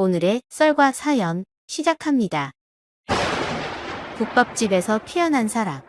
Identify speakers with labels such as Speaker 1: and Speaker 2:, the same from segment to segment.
Speaker 1: 오늘의 썰과 사연 시작합니다. 국밥집에서 피어난 사랑.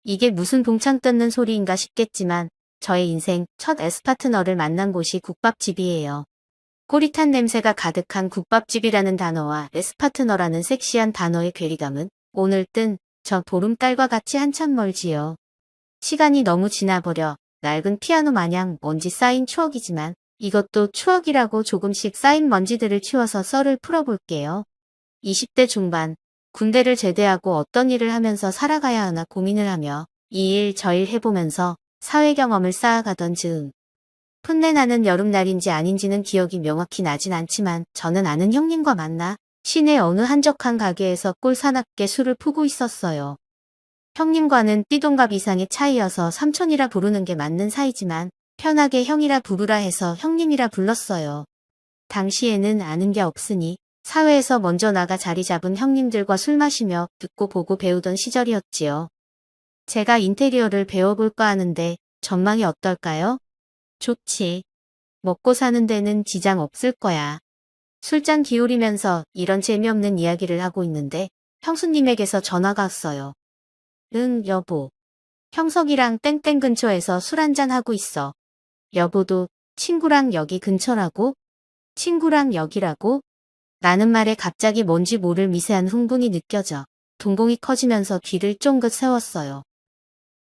Speaker 1: 이게 무슨 동창 뜯는 소리인가 싶겠지만 저의 인생 첫 에스파트너를 만난 곳이 국밥집이에요. 꼬릿한 냄새가 가득한 국밥집이라는 단어와 에스파트너라는 섹시한 단어의 괴리감은 오늘 뜬 저 보름달과 같이 한참 멀지요. 시간이 너무 지나버려 낡은 피아노 마냥 먼지 쌓인 추억이지만 이것도 추억이라고 조금씩 쌓인 먼지들을 치워서 썰을 풀어볼게요. 20대 중반, 군대를 제대하고 어떤 일을 하면서 살아가야 하나 고민을 하며 이 일 저 일 해보면서 사회 경험을 쌓아가던 즈음. 풋내나는 여름날인지 아닌지는 기억이 명확히 나진 않지만 저는 아는 형님과 만나 시내 어느 한적한 가게에서 꼴사납게 술을 푸고 있었어요. 형님과는 띠동갑 이상의 차이여서 삼촌이라 부르는 게 맞는 사이지만 편하게 형이라 부르라 해서 형님이라 불렀어요. 당시에는 아는 게 없으니 사회에서 먼저 나가 자리 잡은 형님들과 술 마시며 듣고 보고 배우던 시절이었지요. 제가 인테리어를 배워볼까 하는데 전망이 어떨까요? 좋지. 먹고 사는 데는 지장 없을 거야. 술잔 기울이면서 이런 재미없는 이야기를 하고 있는데 형수님에게서 전화가 왔어요. 응, 여보. 형석이랑 땡땡 근처에서 술 한잔 하고 있어. 여보도 친구랑 여기 근처라고? 친구랑 여기라고? 라는 말에 갑자기 뭔지 모를 미세한 흥분이 느껴져 동공이 커지면서 귀를 쫑긋 세웠어요.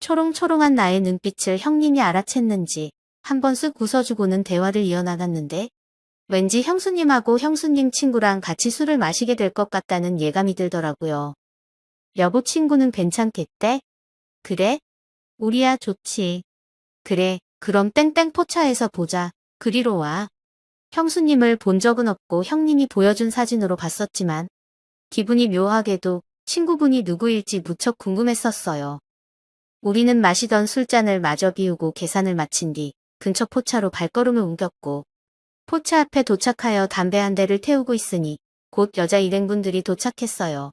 Speaker 1: 초롱초롱한 나의 눈빛을 형님이 알아챘는지 한번 쓱 웃어주고는 대화를 이어나갔는데 왠지 형수님하고 형수님 친구랑 같이 술을 마시게 될 것 같다는 예감이 들더라고요. 여보 친구는 괜찮겠대? 그래? 우리야 좋지. 그래, 그럼 땡땡 포차에서 보자. 그리로 와. 형수님을 본 적은 없고 형님이 보여준 사진으로 봤었지만 기분이 묘하게도 친구분이 누구일지 무척 궁금했었어요. 우리는 마시던 술잔을 마저 비우고 계산을 마친 뒤 근처 포차로 발걸음을 옮겼고 포차 앞에 도착하여 담배 한 대를 태우고 있으니 곧 여자 일행분들이 도착했어요.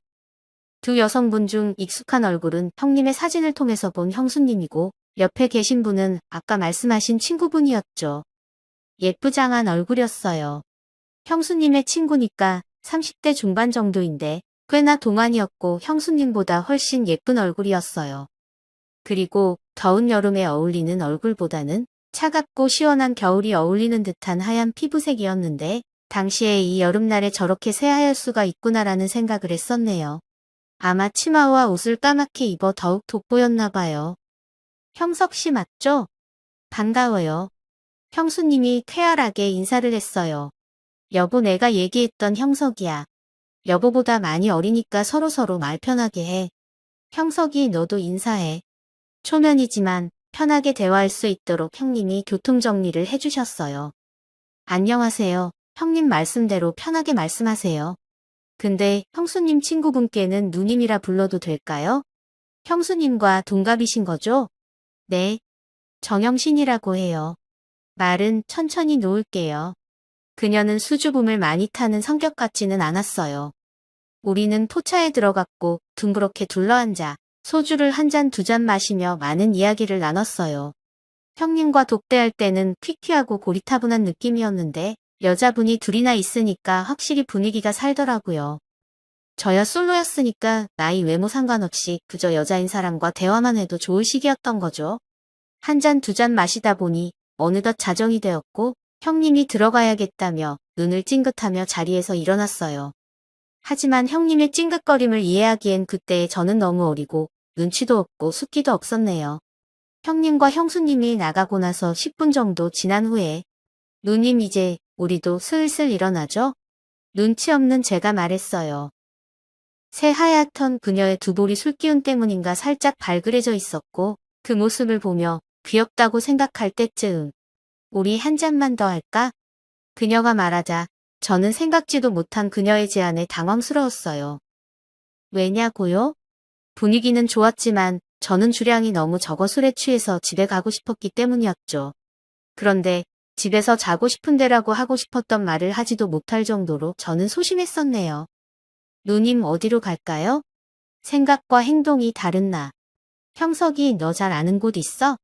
Speaker 1: 두 여성분 중 익숙한 얼굴은 형님의 사진을 통해서 본 형수님이고 옆에 계신 분은 아까 말씀하신 친구분이었죠. 예쁘장한 얼굴이었어요. 형수님의 친구니까 30대 중반 정도인데 꽤나 동안이었고 형수님보다 훨씬 예쁜 얼굴이었어요. 그리고 더운 여름에 어울리는 얼굴보다는 차갑고 시원한 겨울이 어울리는 듯한 하얀 피부색이었는데 당시에 이 여름날에 저렇게 새하얄 수가 있구나라는 생각을 했었네요. 아마 치마와 옷을 까맣게 입어 더욱 돋보였나 봐요. 형석 씨 맞죠? 반가워요. 형수님이 쾌활하게 인사를 했어요. 여보 내가 얘기했던 형석이야. 여보보다 많이 어리니까 서로서로 말 편하게 해. 형석이 너도 인사해. 초면이지만 편하게 대화할 수 있도록 형님이 교통정리를 해주셨어요. 안녕하세요. 형님 말씀대로 편하게 말씀하세요. 근데 형수님 친구분께는 누님이라 불러도 될까요? 형수님과 동갑이신 거죠? 네. 정영신이라고 해요. 말은 천천히 놓을게요. 그녀는 수줍음을 많이 타는 성격 같지는 않았어요. 우리는 포차에 들어갔고 둥그렇게 둘러앉아 소주를 한 잔 두 잔 마시며 많은 이야기를 나눴어요. 형님과 독대할 때는 퀴퀴하고 고리타분한 느낌이었는데 여자분이 둘이나 있으니까 확실히 분위기가 살더라고요. 저야 솔로였으니까 나이 외모 상관없이 그저 여자인 사람과 대화만 해도 좋을 시기였던 거죠. 한 잔 두 잔 마시다 보니 어느덧 자정이 되었고 형님이 들어가야겠다며 눈을 찡긋하며 자리에서 일어났어요. 하지만 형님의 찡긋거림을 이해하기엔 그때의 저는 너무 어리고 눈치도 없고 숫기도 없었네요. 형님과 형수님이 나가고 나서 10분 정도 지난 후에 누님 이제 우리도 슬슬 일어나죠? 눈치 없는 제가 말했어요. 새하얗던 그녀의 두 볼이 술기운 때문인가 살짝 발그레져 있었고 그 모습을 보며 귀엽다고 생각할 때쯤 우리 한 잔만 더 할까? 그녀가 말하자 저는 생각지도 못한 그녀의 제안에 당황스러웠어요. 왜냐고요? 분위기는 좋았지만 저는 주량이 너무 적어 술에 취해서 집에 가고 싶었기 때문이었죠. 그런데 집에서 자고 싶은데라고 하고 싶었던 말을 하지도 못할 정도로 저는 소심했었네요. 누님 어디로 갈까요? 생각과 행동이 다른 나. 형석이 너 잘 아는 곳 있어?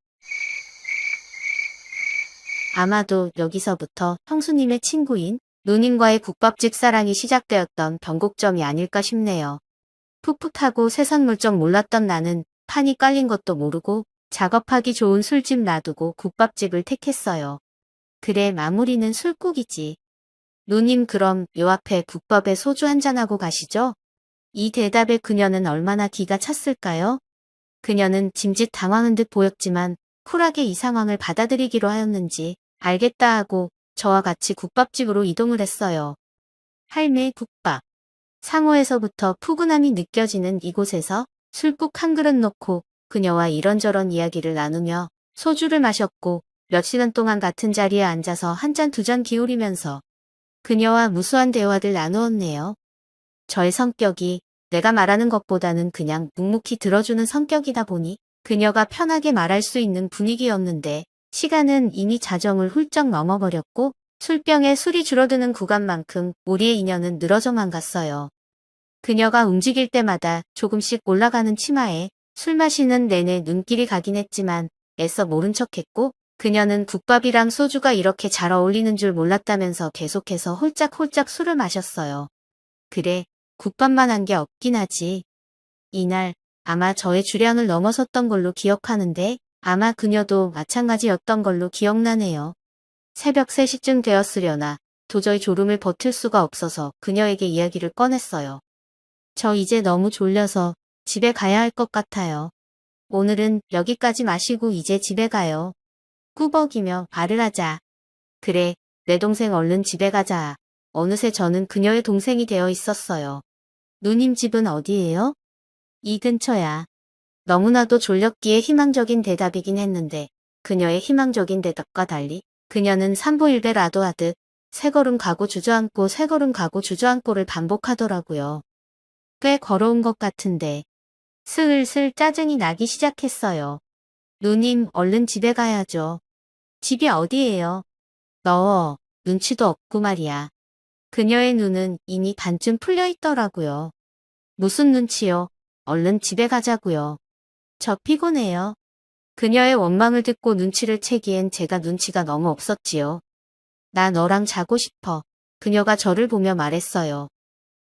Speaker 1: 아마도 여기서부터 형수님의 친구인 누님과의 국밥집 사랑이 시작되었던 변곡점이 아닐까 싶네요. 풋풋하고 세상 물정 몰랐던 나는 판이 깔린 것도 모르고 작업하기 좋은 술집 놔두고 국밥집을 택했어요. 그래, 마무리는 술국이지. 누님, 그럼 요 앞에 국밥에 소주 한잔하고 가시죠? 이 대답에 그녀는 얼마나 기가 찼을까요? 그녀는 짐짓 당황한 듯 보였지만 쿨하게 이 상황을 받아들이기로 하였는지 알겠다 하고 저와 같이 국밥집으로 이동을 했어요. 할매 국밥. 상호에서부터 푸근함이 느껴지는 이곳에서 술국 한 그릇 놓고 그녀와 이런저런 이야기를 나누며 소주를 마셨고 몇 시간 동안 같은 자리에 앉아서 한 잔 두 잔 기울이면서 그녀와 무수한 대화를 나누었네요. 저의 성격이 내가 말하는 것보다는 그냥 묵묵히 들어주는 성격이다 보니 그녀가 편하게 말할 수 있는 분위기였는데 시간은 이미 자정을 훌쩍 넘어버렸고 술병에 술이 줄어드는 구간만큼 우리의 인연은 늘어져만 갔어요. 그녀가 움직일 때마다 조금씩 올라가는 치마에 술 마시는 내내 눈길이 가긴 했지만 애써 모른 척했고 그녀는 국밥이랑 소주가 이렇게 잘 어울리는 줄 몰랐다면서 계속해서 홀짝홀짝 술을 마셨어요. 그래, 국밥만 한 게 없긴 하지. 이날 아마 저의 주량을 넘어섰던 걸로 기억하는데 아마 그녀도 마찬가지였던 걸로 기억나네요. 새벽 3시쯤 되었으려나 도저히 졸음을 버틸 수가 없어서 그녀에게 이야기를 꺼냈어요. 저 이제 너무 졸려서 집에 가야 할 것 같아요. 오늘은 여기까지 마시고 이제 집에 가요. 꾸벅이며 말을 하자. 그래, 내 동생 얼른 집에 가자. 어느새 저는 그녀의 동생이 되어 있었어요. 누님 집은 어디예요? 이 근처야. 너무나도 졸렸기에 희망적인 대답이긴 했는데 그녀의 희망적인 대답과 달리 그녀는 삼보일배라도 하듯 세 걸음 가고 주저앉고 세 걸음 가고 주저앉고를 반복하더라고요. 꽤 걸어온 것 같은데 슬슬 짜증이 나기 시작했어요. 누님, 얼른 집에 가야죠. 집이 어디예요? 너 눈치도 없고 말이야. 그녀의 눈은 이미 반쯤 풀려 있더라고요. 무슨 눈치요? 얼른 집에 가자고요. 저 피곤해요. 그녀의 원망을 듣고 눈치를 채기엔 제가 눈치가 너무 없었지요. 나 너랑 자고 싶어. 그녀가 저를 보며 말했어요.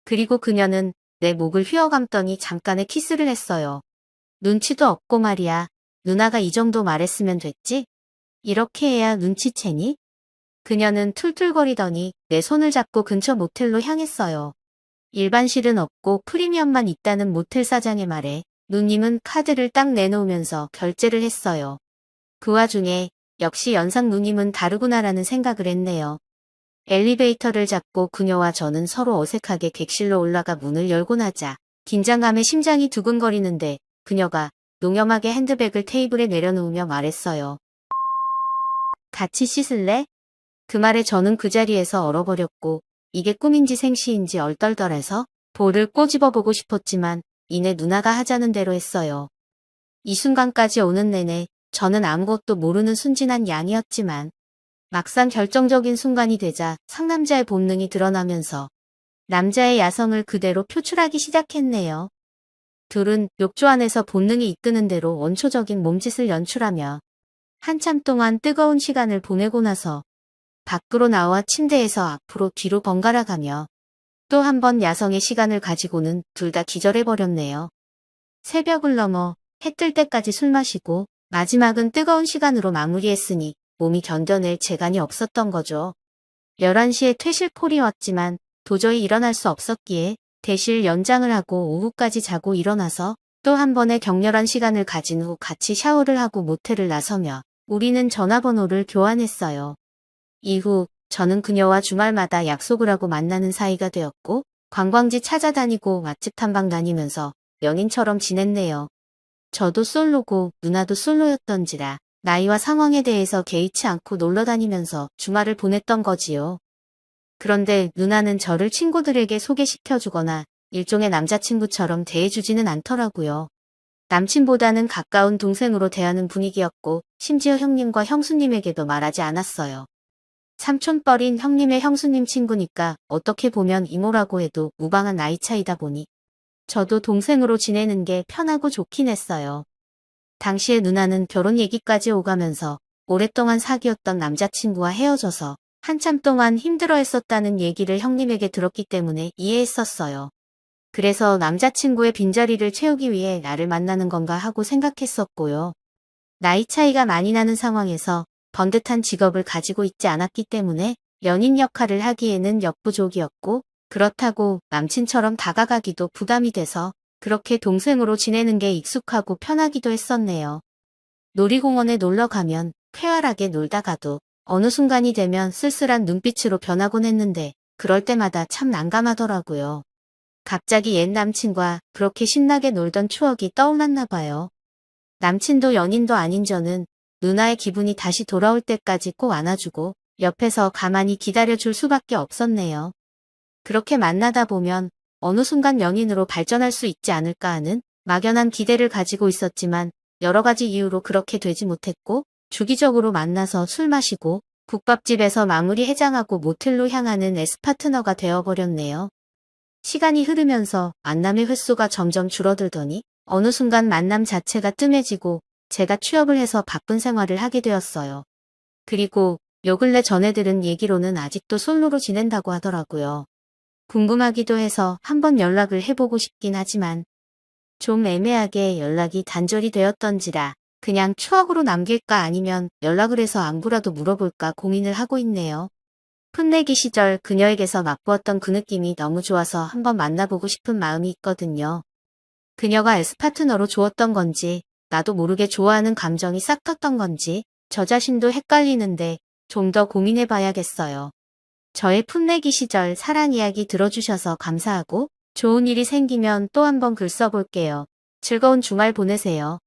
Speaker 1: 그리고 그녀는 내 목을 휘어감더니 잠깐의 키스를 했어요. 눈치도 없고 말이야. 누나가 이 정도 말했으면 됐지? 이렇게 해야 눈치채니? 그녀는 툴툴거리더니 내 손을 잡고 근처 모텔로 향했어요. 일반실은 없고 프리미엄만 있다는 모텔 사장의 말에 누님은 카드를 딱 내놓으면서 결제를 했어요. 그 와중에 역시 연상 누님은 다르구나라는 생각을 했네요. 엘리베이터를 잡고 그녀와 저는 서로 어색하게 객실로 올라가 문을 열고 나자 긴장감에 심장이 두근거리는데 그녀가 농염하게 핸드백을 테이블에 내려놓으며 말했어요. 같이 씻을래? 그 말에 저는 그 자리에서 얼어버렸고 이게 꿈인지 생시인지 얼떨떨해서 볼을 꼬집어보고 싶었지만 이내 누나가 하자는 대로 했어요. 이 순간까지 오는 내내 저는 아무것도 모르는 순진한 양이었지만 막상 결정적인 순간이 되자 상남자의 본능이 드러나면서 남자의 야성을 그대로 표출하기 시작했네요. 둘은 욕조 안에서 본능이 이끄는 대로 원초적인 몸짓을 연출하며 한참 동안 뜨거운 시간을 보내고 나서 밖으로 나와 침대에서 앞으로 뒤로 번갈아 가며 또 한 번 야성의 시간을 가지고는 둘 다 기절해버렸네요. 새벽을 넘어 해 뜰 때까지 술 마시고 마지막은 뜨거운 시간으로 마무리했으니 몸이 견뎌낼 재간이 없었던 거죠. 11시에 퇴실콜이 왔지만 도저히 일어날 수 없었기에 대실 연장을 하고 오후까지 자고 일어나서 또 한 번의 격렬한 시간을 가진 후 같이 샤워를 하고 모텔을 나서며 우리는 전화번호를 교환했어요. 이후 저는 그녀와 주말마다 약속을 하고 만나는 사이가 되었고 관광지 찾아다니고 맛집 탐방 다니면서 연인처럼 지냈네요. 저도 솔로고 누나도 솔로였던지라 나이와 상황에 대해서 개의치 않고 놀러 다니면서 주말을 보냈던 거지요. 그런데 누나는 저를 친구들에게 소개시켜주거나 일종의 남자친구처럼 대해주지는 않더라고요. 남친보다는 가까운 동생으로 대하는 분위기였고 심지어 형님과 형수님에게도 말하지 않았어요. 삼촌뻘인 형님의 형수님 친구니까 어떻게 보면 이모라고 해도 무방한 나이 차이다 보니 저도 동생으로 지내는 게 편하고 좋긴 했어요. 당시에 누나는 결혼 얘기까지 오가면서 오랫동안 사귀었던 남자친구와 헤어져서 한참 동안 힘들어했었다는 얘기를 형님에게 들었기 때문에 이해했었어요. 그래서 남자친구의 빈자리를 채우기 위해 나를 만나는 건가 하고 생각했었고요. 나이 차이가 많이 나는 상황에서 번듯한 직업을 가지고 있지 않았기 때문에 연인 역할을 하기에는 역부족이었고, 그렇다고 남친처럼 다가가기도 부담이 돼서 그렇게 동생으로 지내는 게 익숙하고 편하기도 했었네요. 놀이공원에 놀러 가면 쾌활하게 놀다가도 어느 순간이 되면 쓸쓸한 눈빛으로 변하곤 했는데, 그럴 때마다 참 난감하더라고요. 갑자기 옛 남친과 그렇게 신나게 놀던 추억이 떠올랐나 봐요. 남친도 연인도 아닌 저는 누나의 기분이 다시 돌아올 때까지 꼭 안아주고 옆에서 가만히 기다려줄 수밖에 없었네요. 그렇게 만나다 보면 어느 순간 연인으로 발전할 수 있지 않을까 하는 막연한 기대를 가지고 있었지만, 여러 가지 이유로 그렇게 되지 못했고, 주기적으로 만나서 술 마시고 국밥집에서 마무리 해장하고 모텔로 향하는 S파트너가 되어버렸네요. 시간이 흐르면서 만남의 횟수가 점점 줄어들더니 어느 순간 만남 자체가 뜸해지고 제가 취업을 해서 바쁜 생활을 하게 되었어요. 그리고 요 근래 전해 들은 얘기로는 아직도 솔로로 지낸다고 하더라고요. 궁금하기도 해서 한번 연락을 해보고 싶긴 하지만 좀 애매하게 연락이 단절이 되었던지라 그냥 추억으로 남길까 아니면 연락을 해서 안부라도 물어볼까 고민을 하고 있네요. 풋내기 시절 그녀에게서 맛보았던 그 느낌이 너무 좋아서 한번 만나보고 싶은 마음이 있거든요. 그녀가 S파트너로 좋았던 건지, 나도 모르게 좋아하는 감정이 싹 텄던 건지, 저 자신도 헷갈리는데 좀 더 고민해봐야겠어요. 저의 풋내기 시절 사랑 이야기 들어주셔서 감사하고, 좋은 일이 생기면 또 한번 글 써볼게요. 즐거운 주말 보내세요.